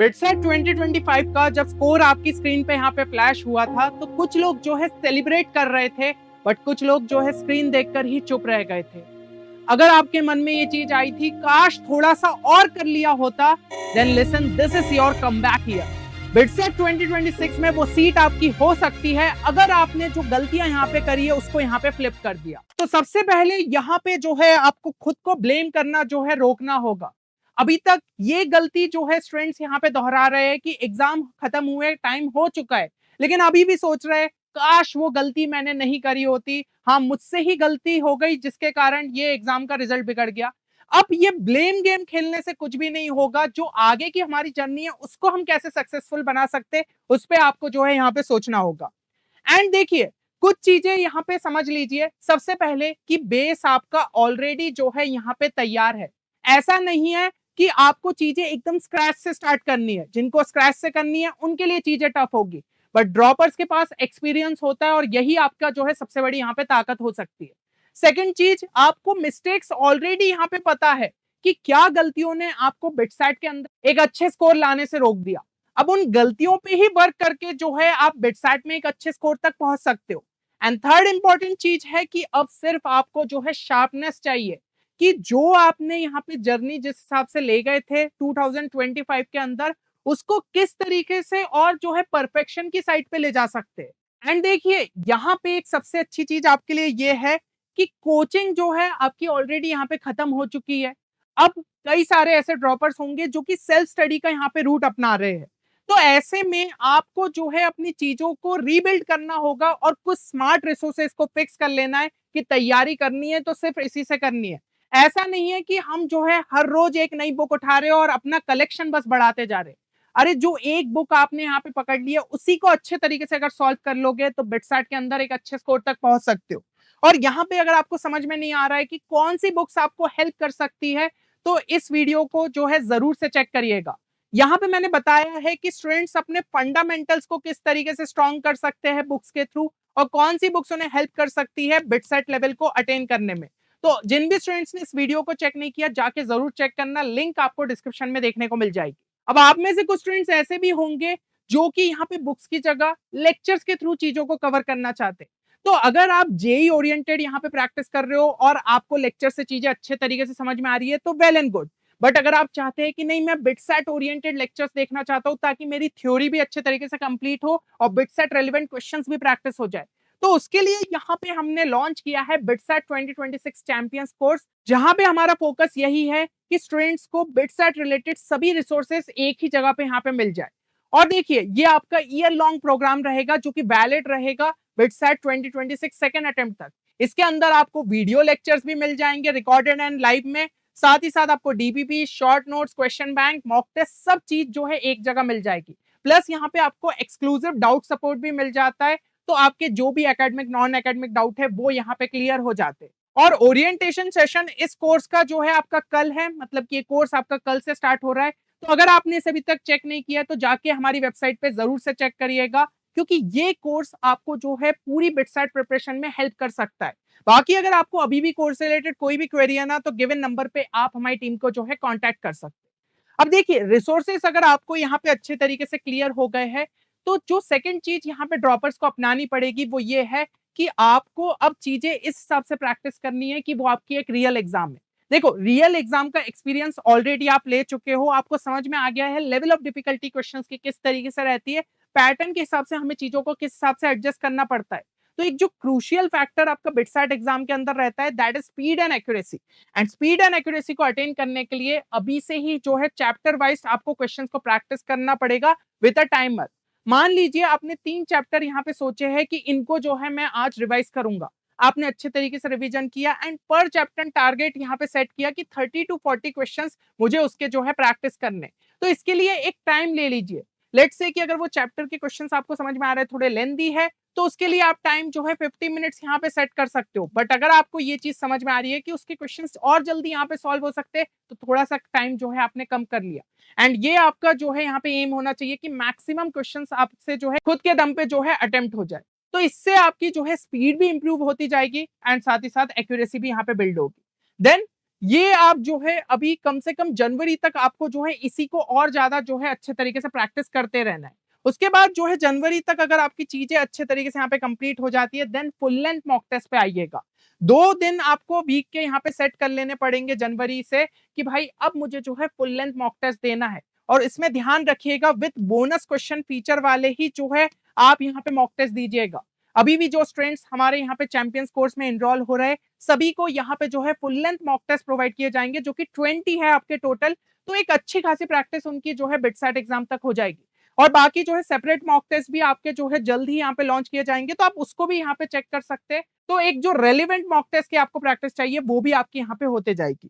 BITSAT 2025 का जब score आपकी स्क्रीन पे यहाँ पे फ्लैश हुआ था तो कुछ लोग जो है सेलिब्रेट कर रहे थे, बट कुछ लोग जो है स्क्रीन देखकर ही चुप रह गए थे। अगर आपके मन में ये चीज आई थी काश थोड़ा सा और कर लिया होता, then listen, this is your comeback year. BITSAT 2026 में वो सीट आपकी हो सकती है अगर आपने जो गलतियां यहाँ पे करी है उसको यहाँ पे फ्लिप कर दिया। तो सबसे पहले यहाँ पे जो है आपको खुद को ब्लेम करना जो है रोकना होगा। अभी तक ये गलती जो है स्टूडेंट्स यहाँ पे दोहरा रहे हैं कि एग्जाम खत्म हुए, टाइम हो चुका है, लेकिन अभी भी सोच रहे हैं काश वो गलती मैंने नहीं करी होती, हाँ मुझसे ही गलती हो गई जिसके कारण ये एग्जाम का रिजल्ट बिगड़ गया। अब ये ब्लेम गेम खेलने से कुछ भी नहीं होगा। जो आगे की हमारी जर्नी है उसको हम कैसे सक्सेसफुल बना सकते, उस पर आपको जो है यहाँ पे सोचना होगा। एंड देखिए, कुछ चीजें यहाँ पे समझ लीजिए। सबसे पहले कि बेस आपका ऑलरेडी जो है यहाँ पे तैयार है। ऐसा नहीं है कि आपको चीजें एकदम स्क्रैच से स्टार्ट करनी है। जिनको स्क्रैच से करनी है उनके लिए चीजें टफ होगी, बट ड्रॉपर्स के पास एक्सपीरियंस होता है और यही आपका जो है सबसे बड़ी यहाँ पे ताकत हो सकती है। सेकंड चीज, आपको मिस्टेक्स ऑलरेडी यहाँ पे पता है कि क्या गलतियों ने आपको बिटसेट के अंदर एक अच्छे स्कोर लाने से रोक दिया। अब उन गलतियों पे ही वर्क करके जो है आप बिटसेट में एक अच्छे स्कोर तक पहुंच सकते हो। एंड थर्ड इंपॉर्टेंट चीज है कि अब सिर्फ आपको जो है शार्पनेस चाहिए कि जो आपने यहाँ पे जर्नी जिस हिसाब से ले गए थे 2025 के अंदर, उसको किस तरीके से और जो है परफेक्शन की साइड पे ले जा सकते हैं। एंड देखिए, यहाँ पे एक सबसे अच्छी चीज आपके लिए ये है कि कोचिंग जो है आपकी ऑलरेडी यहाँ पे खत्म हो चुकी है। अब कई सारे ऐसे ड्रॉपर्स होंगे जो कि सेल्फ स्टडी का यहाँ पे रूट अपना रहे हैं। तो ऐसे में आपको जो है अपनी चीजों को रीबिल्ड करना होगा और कुछ स्मार्ट रिसोर्सेस को फिक्स कर लेना है कि तैयारी करनी है तो सिर्फ इसी से करनी है। ऐसा नहीं है कि हम जो है हर रोज एक नई बुक उठा रहे हो और अपना कलेक्शन बस बढ़ाते जा रहे। अरे जो एक बुक आपने यहाँ पे पकड़ लिया उसी को अच्छे तरीके से अगर सॉल्व कर लोगे तो बिटसेट के अंदर एक अच्छे स्कोर तक पहुंच सकते हो। और यहाँ पे अगर आपको समझ में नहीं आ रहा है कि कौन सी बुक्स आपको हेल्प कर सकती है, तो इस वीडियो को जो है जरूर से चेक करिएगा। यहाँ पे मैंने बताया है कि स्टूडेंट्स अपने फंडामेंटल्स को किस तरीके से स्ट्रॉन्ग कर सकते हैं बुक्स के थ्रू, और कौन सी बुक्स उन्हें हेल्प कर सकती है बिटसेट लेवल को अटेन करने में। तो जिन भी स्टूडेंट्स ने इस वीडियो को चेक नहीं किया जाके जरूर चेक करना, लिंक आपको डिस्क्रिप्शन में देखने को मिल जाएगी। अब आप में से कुछ स्टूडेंट्स ऐसे भी होंगे जो कि यहाँ पे बुक्स की जगह लेक्चर्स के थ्रू चीजों को कवर करना चाहते हैं। तो अगर आप जेई ओरिएंटेड यहाँ पे प्रैक्टिस कर रहे हो और आपको लेक्चर से चीजें अच्छे तरीके से समझ में आ रही है तो वेल एंड गुड। बट अगर आप चाहते हैं कि नहीं, मैं बिटसेट ओरिएंटेड लेक्चर्स देखना चाहता हूं ताकि मेरी थ्योरी भी अच्छे तरीके से कंप्लीट हो और बिटसेट रेलेवेंट क्वेश्चंस भी प्रैक्टिस हो जाए, तो उसके लिए यहाँ पे हमने लॉन्च किया है बिटसेट 2026 चैंपियंस कोर्स, जहां पे हमारा फोकस यही है कि स्टूडेंट्स को बिटसेट रिलेटेड सभी रिसोर्सेस एक ही जगह पे यहाँ पे मिल जाए। और देखिए, ये आपका ईयर लॉन्ग प्रोग्राम रहेगा जो कि वैलिड रहेगा बिटसेट 2026 सेकंड अटेम्प्ट तक। इसके अंदर आपको वीडियो लेक्चर्स भी मिल जाएंगे रिकॉर्डेड एंड लाइव में, साथ ही साथ आपको DPP, short notes, question bank, mock test, सब चीज जो है एक जगह मिल जाएगी। प्लस यहाँ पे आपको एक्सक्लूसिव डाउट सपोर्ट भी मिल जाता है, तो आपके जो भी एकेडमिक नॉन एकेडमिक डाउट है वो यहाँ पे क्लियर हो जाते हैं। और ओरिएंटेशन सेशन इस कोर्स का जो है आपका कल है, मतलब कि ये कोर्स आपका कल से स्टार्ट हो रहा है। तो अगर आपने इसे अभी तक चेक नहीं किया तो जाके हमारी वेबसाइट पे जरूर से चेक करिएगा, क्योंकि ये कोर्स आपको जो है पूरी बिटसेट प्रिपरेशन में हेल्प कर सकता है। बाकी अगर आपको अभी भी कोर्स से रिलेटेड कोई भी क्वेरी है ना, तो गिवन नंबर पे आप हमारी टीम को जो है कांटेक्ट कर सकते हैं। अब देखिए, रिसोर्सेस अगर आपको यहाँ पे अच्छे तरीके से क्लियर हो गए हैं, तो जो सेकंड चीज यहाँ पे ड्रॉपर्स को अपनानी पड़ेगी वो ये है कि आपको अब चीजें इस हिसाब से प्रैक्टिस करनी है कि वो आपकी एक रियल एग्जाम है। देखो, रियल एग्जाम का एक्सपीरियंस ऑलरेडी आप ले चुके हो, आपको समझ में आ गया है लेवल ऑफ डिफिकल्टी क्वेश्चंस की किस तरीके से रहती है, पैटर्न के हिसाब से हमें चीजों को किस हिसाब से एडजस्ट करना पड़ता है। तो एक जो क्रूशियल फैक्टर आपका बिटसेट एग्जाम के अंदर रहता है, that is speed and accuracy. And speed and accuracy को अटेन करने के लिए अभी से ही जो है चैप्टर वाइज आपको क्वेश्चंस को प्रैक्टिस करना पड़ेगा विद अ टाइमर। मान लीजिए आपने 3 चैप्टर यहाँ पे सोचे हैं कि इनको जो है मैं आज रिवाइज करूंगा, आपने अच्छे तरीके से रिवीजन किया एंड पर चैप्टर टारगेट यहाँ पे सेट किया कि 30 टू 40 क्वेश्चंस मुझे उसके जो है प्रैक्टिस करने। तो इसके लिए एक टाइम ले लीजिए। लेट्स से कि अगर वो चैप्टर के क्वेश्चंस आपको समझ में आ रहे हैं थोड़े लेंदी है, तो उसके लिए आप टाइम जो है 50 मिनट्स यहाँ पे सेट कर सकते हो। बट अगर आपको ये चीज समझ में आ रही है कि उसके क्वेश्चंस और जल्दी यहाँ पे सॉल्व हो सकते हैं, तो थोड़ा सा टाइम जो है आपने कम कर लिया। एंड ये आपका जो है यहाँ पे एम होना चाहिए कि मैक्सिमम क्वेश्चंस आपसे जो है खुद के दम पे जो है अटेम्प्ट हो जाए। तो इससे आपकी जो है स्पीड भी इंप्रूव होती जाएगी एंड साथ ही साथ एक्यूरेसी भी यहाँ पे बिल्ड होगी। देन ये आप जो है अभी कम से कम जनवरी तक आपको जो है इसी को और ज्यादा जो है अच्छे तरीके से प्रैक्टिस करते रहना है। उसके बाद जो है जनवरी तक अगर आपकी चीजें अच्छे तरीके से यहाँ पे कंप्लीट हो जाती है, then full length mock test पे आइएगा। 2 दिन आपको वीक के यहाँ पे सेट कर लेने पड़ेंगे जनवरी से कि भाई अब मुझे जो है फुल लेंथ मॉक टेस्ट देना है। और इसमें ध्यान रखिएगा विद बोनस क्वेश्चन फीचर वाले ही जो है आप यहाँ पे मॉक टेस्ट दीजिएगा। अभी भी जो स्टूडेंट्स हमारे यहाँ पे चैंपियंस कोर्स में एनरोल हो रहे हैं, सभी को यहाँ पे जो है full length mock test provide किए जाएंगे, जो कि 20 है आपके टोटल। तो एक अच्छी खासी प्रैक्टिस उनकी जो है बिटसेट एग्जाम तक हो जाएगी। और बाकी जो है सेपरेट मॉक टेस्ट भी आपके जो है जल्द ही यहाँ पे लॉन्च किए जाएंगे, तो आप उसको भी यहाँ पे चेक कर सकते हैं। तो एक जो रेलिवेंट मॉक टेस्ट की आपको प्रैक्टिस चाहिए वो भी आपकी यहाँ पे होते जाएगी।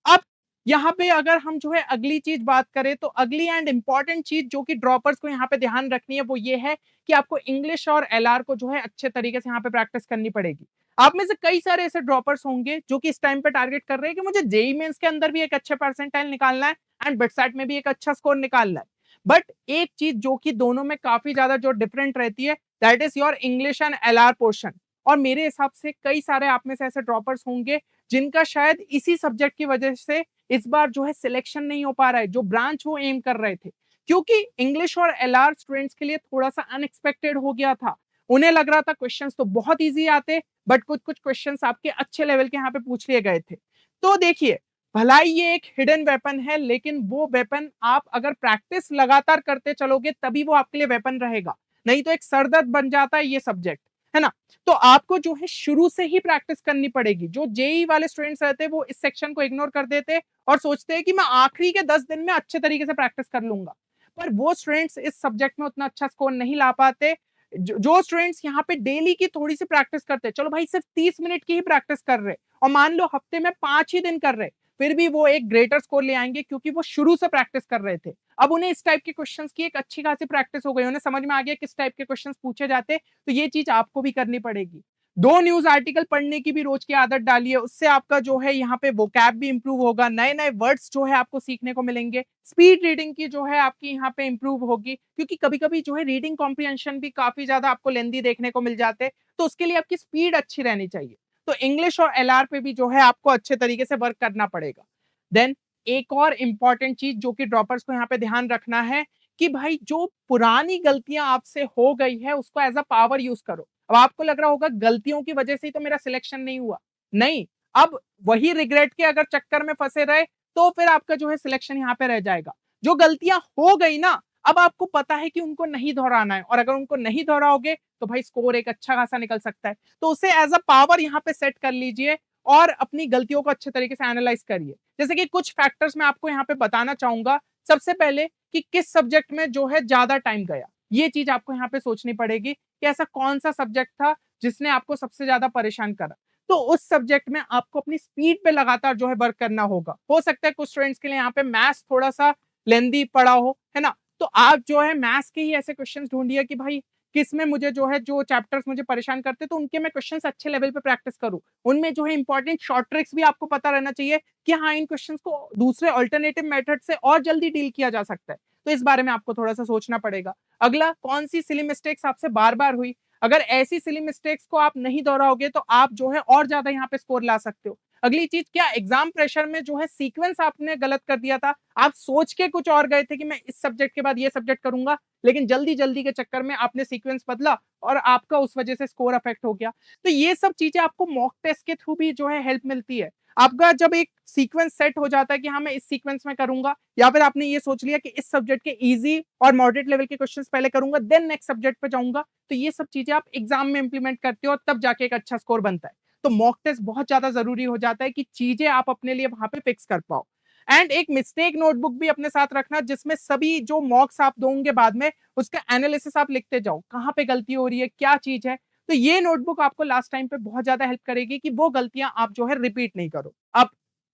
अब यहाँ पे अगर हम जो है अगली चीज बात करें, तो अगली एंड इंपॉर्टेंट चीज जो कि ड्रॉपर्स को यहाँ पे ध्यान रखनी है वो ये है कि आपको इंग्लिश और एलआर को जो है अच्छे तरीके से यहाँ पे प्रैक्टिस करनी पड़ेगी। आप में से कई सारे ऐसे ड्रॉपर्स होंगे जो कि इस टाइम पे टारगेट कर रहे हैं कि मुझे जेई मेंस के अंदर भी एक अच्छे परसेंटाइल निकालना है एंड बिटसेट में भी एक अच्छा स्कोर निकालना है। बट एक चीज जो कि दोनों में काफी ज्यादा जो डिफरेंट रहती है, that is your English and LR portion. और मेरे हिसाब से कई सारे आप में से ऐसे ड्रॉपर्स होंगे जिनका शायद इसी सब्जेक्ट की वजह से इस बार जो है सिलेक्शन नहीं हो पा रहा है, जो ब्रांच वो एम कर रहे थे। क्योंकि इंग्लिश और एलआर स्टूडेंट्स के लिए थोड़ा सा अनएक्सपेक्टेड हो गया था। उन्हें लग रहा था क्वेश्चंस तो बहुत इजी आते, बट कुछ कुछ क्वेश्चंस आपके अच्छे लेवल के यहाँ पे पूछ लिए गए थे। तो देखिए, भलाई ये एक हिडन वेपन है, लेकिन वो वेपन आप अगर प्रैक्टिस लगातार करते चलोगे तभी वो आपके लिए वेपन रहेगा। नहीं तो एक सरदर्द बन जाता है ये सब्जेक्ट, है ना। तो आपको जो है शुरू से ही प्रैक्टिस करनी पड़ेगी। जो जेई वाले स्टूडेंट्स रहते हैं वो इस सेक्शन को इग्नोर कर देते और सोचते हैं कि मैं आखिरी के 10 दिन में अच्छे तरीके से प्रैक्टिस कर लूंगा, पर वो स्टूडेंट्स इस सब्जेक्ट में उतना अच्छा स्कोर नहीं ला पाते। जो स्टूडेंट्स यहाँ पे डेली की थोड़ी सी प्रैक्टिस करते हैं, चलो भाई सिर्फ 30 मिनट की ही प्रैक्टिस कर रहे और मान लो हफ्ते में 5 ही दिन कर रहे, फिर भी वो एक ग्रेटर स्कोर ले आएंगे क्योंकि वो शुरू से प्रैक्टिस कर रहे थे। अब उन्हें इस टाइप के क्वेश्चंस की एक अच्छी खासी प्रैक्टिस हो गई, उन्हें समझ में आ गया किस टाइप के क्वेश्चंस पूछे जाते। तो ये चीज आपको भी करनी पड़ेगी। 2 न्यूज आर्टिकल पढ़ने की भी रोज की आदत डालिए, उससे आपका जो है यहाँ पे वोकैब भी इंप्रूव होगा, नए नए वर्ड्स जो है आपको सीखने को मिलेंगे। स्पीड रीडिंग की जो है आपकी यहाँ पे इंप्रूव होगी, क्योंकि कभी कभी जो है रीडिंग कॉम्प्रिहेंशन भी काफी ज्यादा आपको लेंदी देखने को मिल जाते, तो उसके लिए आपकी स्पीड अच्छी रहनी चाहिए। तो इंग्लिश और एलआर पे भी जो है आपको अच्छे तरीके से वर्क करना पड़ेगा। देन एक और इंपॉर्टेंट चीज जो कि ड्रॉपर्स को यहाँ पे ध्यान रखना है कि भाई जो पुरानी गलतियां आपसे हो गई है उसको एज अ पावर यूज करो। अब आपको लग रहा होगा गलतियों की वजह से ही तो मेरा सिलेक्शन नहीं हुआ, नहीं। अब वही रिग्रेट के अगर चक्कर में फंसे रहे तो फिर आपका जो है सिलेक्शन यहाँ पे रह जाएगा। जो गलतियां हो गई ना, अब आपको पता है कि उनको नहीं दोहराना है, और अगर उनको नहीं दोहराओगे तो भाई स्कोर एक अच्छा खासा निकल सकता है। तो उसे एज अ पावर यहाँ पे सेट कर लीजिए और अपनी गलतियों को अच्छे तरीके से एनालाइज करिए। जैसे कि कुछ फैक्टर्स मैं आपको यहाँ पे बताना चाहूंगा। सबसे पहले कि किस सब्जेक्ट में जो है ज्यादा टाइम गया, ये चीज आपको यहाँ पे सोचनी पड़ेगी कि ऐसा कौन सा सब्जेक्ट था जिसने आपको सबसे ज्यादा परेशान करा। तो उस सब्जेक्ट में आपको अपनी स्पीड पे लगातार जो है वर्क करना होगा। हो सकता है कुछ स्टूडेंट्स के लिए यहाँ पे मैथ्स थोड़ा सा लेंदी पड़ा हो, है ना। तो आप जो है मैथ्स के ही ऐसे क्वेश्चंस ढूंढिए कि भाई किसमें मुझे जो है जो चैप्टर्स मुझे परेशान करते तो उनके मैं क्वेश्चंस अच्छे लेवल पे प्रैक्टिस करूं। उनमें जो है इंपॉर्टेंट शॉर्ट ट्रिक्स भी आपको पता रहना चाहिए कि हाँ इन क्वेश्चंस को दूसरे अल्टरनेटिव मेथड से और जल्दी डील किया जा सकता है। तो इस बारे में आपको थोड़ा सा सोचना पड़ेगा। अगला, कौन सी सिली मिस्टेक्स आपसे बार बार हुई। अगर ऐसी सिली मिस्टेक्स को आप नहीं दोहराओगे तो आप जो है और ज्यादा यहाँ पे स्कोर ला सकते हो। अगली चीज, क्या एग्जाम प्रेशर में जो है सीक्वेंस आपने गलत कर दिया था। आप सोच के कुछ और गए थे कि मैं इस सब्जेक्ट के बाद ये सब्जेक्ट करूंगा, लेकिन जल्दी जल्दी के चक्कर में आपने सीक्वेंस बदला और आपका उस वजह से स्कोर अफेक्ट हो गया। तो ये सब चीजें आपको मॉक टेस्ट के थ्रू भी जो है हेल्प मिलती है। आपका जब एक सीक्वेंस सेट हो जाता है कि हाँ मैं इस सीक्वेंस में करूंगा, या फिर आपने ये सोच लिया कि इस सब्जेक्ट के इजी और मॉडरेट लेवल के क्वेश्चंस पहले करूंगा देन नेक्स्ट सब्जेक्ट पे जाऊंगा, तो ये सब चीजें आप एग्जाम में इंप्लीमेंट करते हो और तब जाके एक अच्छा स्कोर बनता है। तो मॉक टेस्ट बहुत ज्यादा जरूरी हो जाता है कि चीजें आप अपने लिए वहां पे फिक्स कर पाओ। एंड एक मिस्टेक नोटबुक भी अपने साथ रखना, जिसमें सभी जो मॉक्स आप दोगे बाद में उसका एनालिसिस आप लिखते जाओ, कहाँ पे गलती हो रही है, क्या चीज है। तो ये नोटबुक आपको लास्ट टाइम पे बहुत ज्यादा हेल्प करेगी कि वो गलतियां आप जो है रिपीट नहीं करो। अब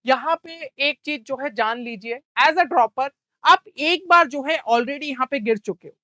यहाँ पे एक चीज जो है जान लीजिए, एज अ ड्रॉपर आप एक बार जो है ऑलरेडी यहाँ पे गिर चुके हो,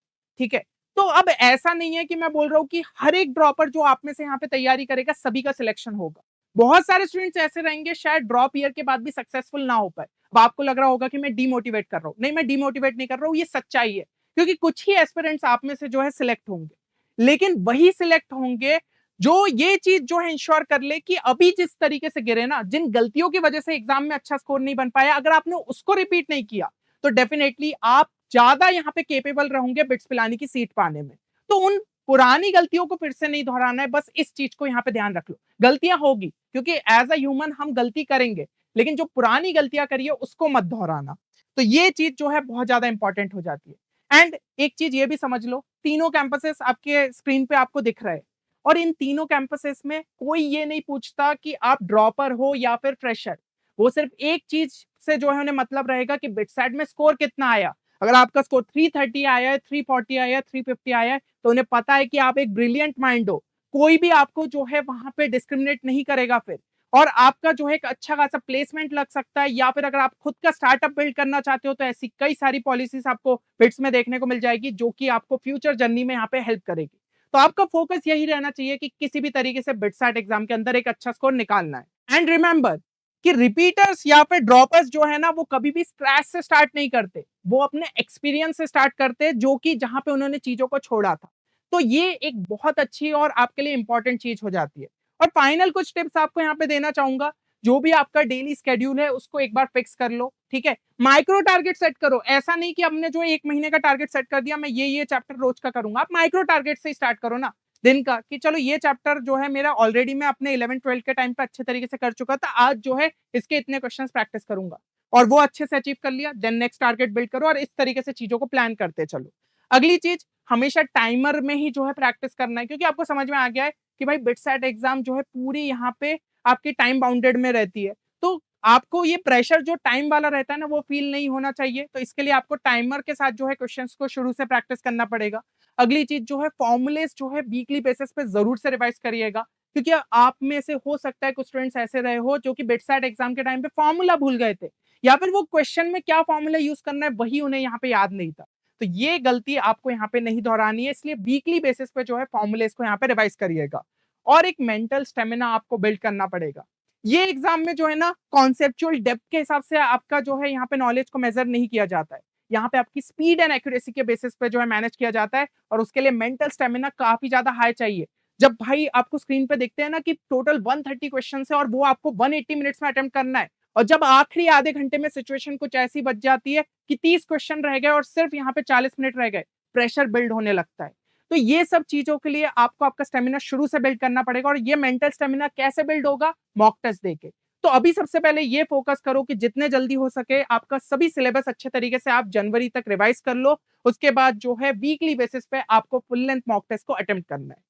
ठीक है। तो अब ऐसा नहीं है कि मैं बोल रहा हूँ कि हर एक ड्रॉपर जो आप में से यहाँ पे तैयारी करेगा सभी का सिलेक्शन होगा। बहुत सारे स्टूडेंट्स ऐसे रहेंगे शायद ड्रॉप ईयर के बाद भी सक्सेसफुल ना हो पाए। अब आपको लग रहा होगा कि मैं डिमोटिवेट कर रहा हूँ, नहीं मैं डिमोटिवेट नहीं कर रहा हूँ, ये सच्चाई है। क्योंकि कुछ ही एस्पिरेंट्स आप में से जो है सिलेक्ट होंगे, लेकिन वही सिलेक्ट होंगे जो ये चीज जो है इंश्योर कर ले कि अभी जिस तरीके से गिरे ना, जिन गलतियों की वजह से एग्जाम में अच्छा स्कोर नहीं बन पाया, अगर आपने उसको रिपीट नहीं किया तो डेफिनेटली आप ज्यादा यहाँ पे केपेबल रहोगे बिट्स पिलानी की सीट पाने में। तो उन पुरानी गलतियों को फिर से नहीं दोहराना है, बस इस चीज को यहाँ पे ध्यान रख लो। गलतियां होगी क्योंकि एज अ ह्यूमन हम गलती करेंगे, लेकिन जो पुरानी गलतियां करी है उसको मत दोहराना। तो ये चीज जो है बहुत ज्यादा इंपॉर्टेंट हो जाती है। एंड एक चीज ये भी समझ लो, तीनों कैंपसेस आपके स्क्रीन पे आपको दिख रहे हैं, और इन तीनों कैंपसेस में कोई ये नहीं पूछता कि आप ड्रॉपर हो या फिर फ्रेशर। वो सिर्फ एक चीज से जो है उन्हें मतलब रहेगा कि बिटसैट में स्कोर कितना आया। अगर आपका स्कोर 330 आया है, 340 आया है, 350 आया है, तो उन्हें पता है कि आप एक ब्रिलियंट माइंड हो। कोई भी आपको जो है वहां पे डिस्क्रिमिनेट नहीं करेगा फिर, और आपका जो है एक अच्छा खासा प्लेसमेंट लग सकता है, या फिर अगर आप खुद का स्टार्टअप बिल्ड करना चाहते हो तो ऐसी कई सारी पॉलिसीज आपको बिट्स में देखने को मिल जाएगी जो कि आपको फ्यूचर जर्नी में यहाँ पे हेल्प करेगी। तो आपका फोकस यही रहना चाहिए कि किसी भी तरीके से बिटसैट एग्जाम के अंदर एक अच्छा स्कोर निकालना है। एंड रिमेंबर कि रिपीटर्स या फिर ड्रॉपर्स जो है ना, वो कभी भी स्क्रैच से स्टार्ट नहीं करते, वो अपने एक्सपीरियंस से स्टार्ट करते हैं, जो कि जहां पे उन्होंने चीजों को छोड़ा था। तो ये एक बहुत अच्छी और आपके लिए इंपॉर्टेंट चीज हो जाती है। और फाइनल कुछ टिप्स आपको यहाँ पे देना चाहूंगा। जो भी आपका डेली स्केड्यूल है उसको एक बार फिक्स कर लो, ठीक है। माइक्रो टारगेट सेट करो, ऐसा नहीं कि हमने जो 1 महीने का टारगेट सेट कर दिया मैं ये चैप्टर रोज का करूंगा। आप माइक्रो टारगेट से स्टार्ट करो ना, दिन का, कि चलो ये चैप्टर जो है मेरा ऑलरेडी मैं अपने 11 12 के टाइम पे अच्छे तरीके से कर चुका था, आज जो है इसके इतने क्वेश्चंस प्रैक्टिस करूंगा, और वो अच्छे से अचीव कर लिया, देन नेक्स्ट टारगेट बिल्ड करो, और इस तरीके से चीजों को प्लान करते चलो। अगली चीज, हमेशा टाइमर में ही जो है प्रैक्टिस करना है, क्योंकि आपको समझ में आ गया है कि भाई बिटसैट एग्जाम जो है पूरी यहाँ पे आपकी टाइम बाउंडेड में रहती है। तो आपको ये प्रेशर जो टाइम वाला रहता है ना, वो फील नहीं होना चाहिए। तो इसके लिए आपको टाइमर के साथ जो है क्वेश्चंस को शुरू से प्रैक्टिस करना पड़ेगा। अगली चीज जो है, फॉर्मूलेस जो है वीकली बेसिस पे जरूर से रिवाइज करिएगा, क्योंकि आप में से हो सकता है कुछ स्टूडेंट्स ऐसे रहे हो जो कि बिटसैट एग्जाम के टाइम पे फॉर्मूला भूल गए थे, या फिर वो क्वेश्चन में क्या फॉर्मूला यूज करना है वही उन्हें यहाँ पे याद नहीं था। तो ये गलती आपको यहाँ पे नहीं दोहरानी है, इसलिए वीकली बेसिस पे जो है फॉर्मूलेस को यहाँ पे रिवाइज करिएगा। और एक मेंटल स्टेमिना आपको बिल्ड करना पड़ेगा। ये एग्जाम में जो है ना, कॉन्सेप्चुअल डेप्थ के हिसाब से आपका जो है यहाँ पे नॉलेज को मेजर नहीं किया जाता है, यहाँ पे आपकी स्पीड एंड एक्यूरेसी के बेसिस पे जो है मैनेज किया जाता है, और उसके लिए मेंटल स्टेमिना काफी ज्यादा हाई चाहिए। जब भाई आपको स्क्रीन पे देखते हैं ना कि टोटल 130 क्वेश्चन है और वो आपको 180 मिनट्स में अटेम्प्ट करना है, और जब आखिरी आधे घंटे में सिचुएशन कुछ ऐसी बच जाती है कि 30 क्वेश्चन रह गए और सिर्फ यहाँ पे 40 मिनट रह गए, प्रेशर बिल्ड होने लगता है। तो ये सब चीजों के लिए आपको आपका स्टेमिना शुरू से बिल्ड करना पड़ेगा, और ये मेंटल स्टेमिना कैसे बिल्ड होगा? मॉक टेस्ट देके। तो अभी सबसे पहले ये फोकस करो कि जितने जल्दी हो सके आपका सभी सिलेबस अच्छे तरीके से आप जनवरी तक रिवाइज कर लो। उसके बाद जो है वीकली बेसिस पे आपको फुल लेंथ मॉक टेस्ट को अटेम्प्ट करना है।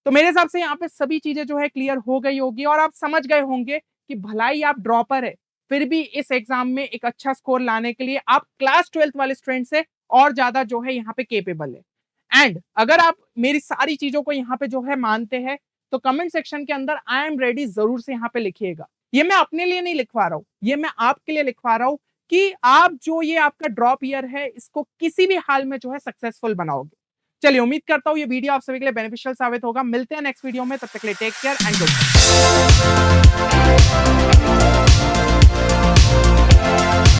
तो मेरे हिसाब से यहाँ पे सभी चीजें जो है क्लियर हो गई होगी, और आप समझ गए होंगे कि भलाई आप ड्रॉपर है, फिर भी इस एग्जाम में एक अच्छा स्कोर लाने के लिए आप क्लास 12th वाले स्टूडेंट से और ज्यादा जो है यहाँ पे केपेबल है। एंड अगर आप मेरी सारी चीजों को यहाँ पे जो है मानते हैं, तो कमेंट सेक्शन के अंदर आई एम रेडी जरूर से यहाँ पे लिखिएगा। ये मैं अपने लिए नहीं लिखवा रहा हूँ, ये मैं आपके लिए लिखवा रहा हूँ कि आप जो ये आपका ड्रॉप ईयर है इसको किसी भी हाल में जो है सक्सेसफुल बनाओगे। चलिए, उम्मीद करता हूँ ये वीडियो आप सभी के लिए बेनिफिशियल साबित होगा। मिलते हैं नेक्स्ट वीडियो में, तब तक के लिए टेक केयर एंड गुड।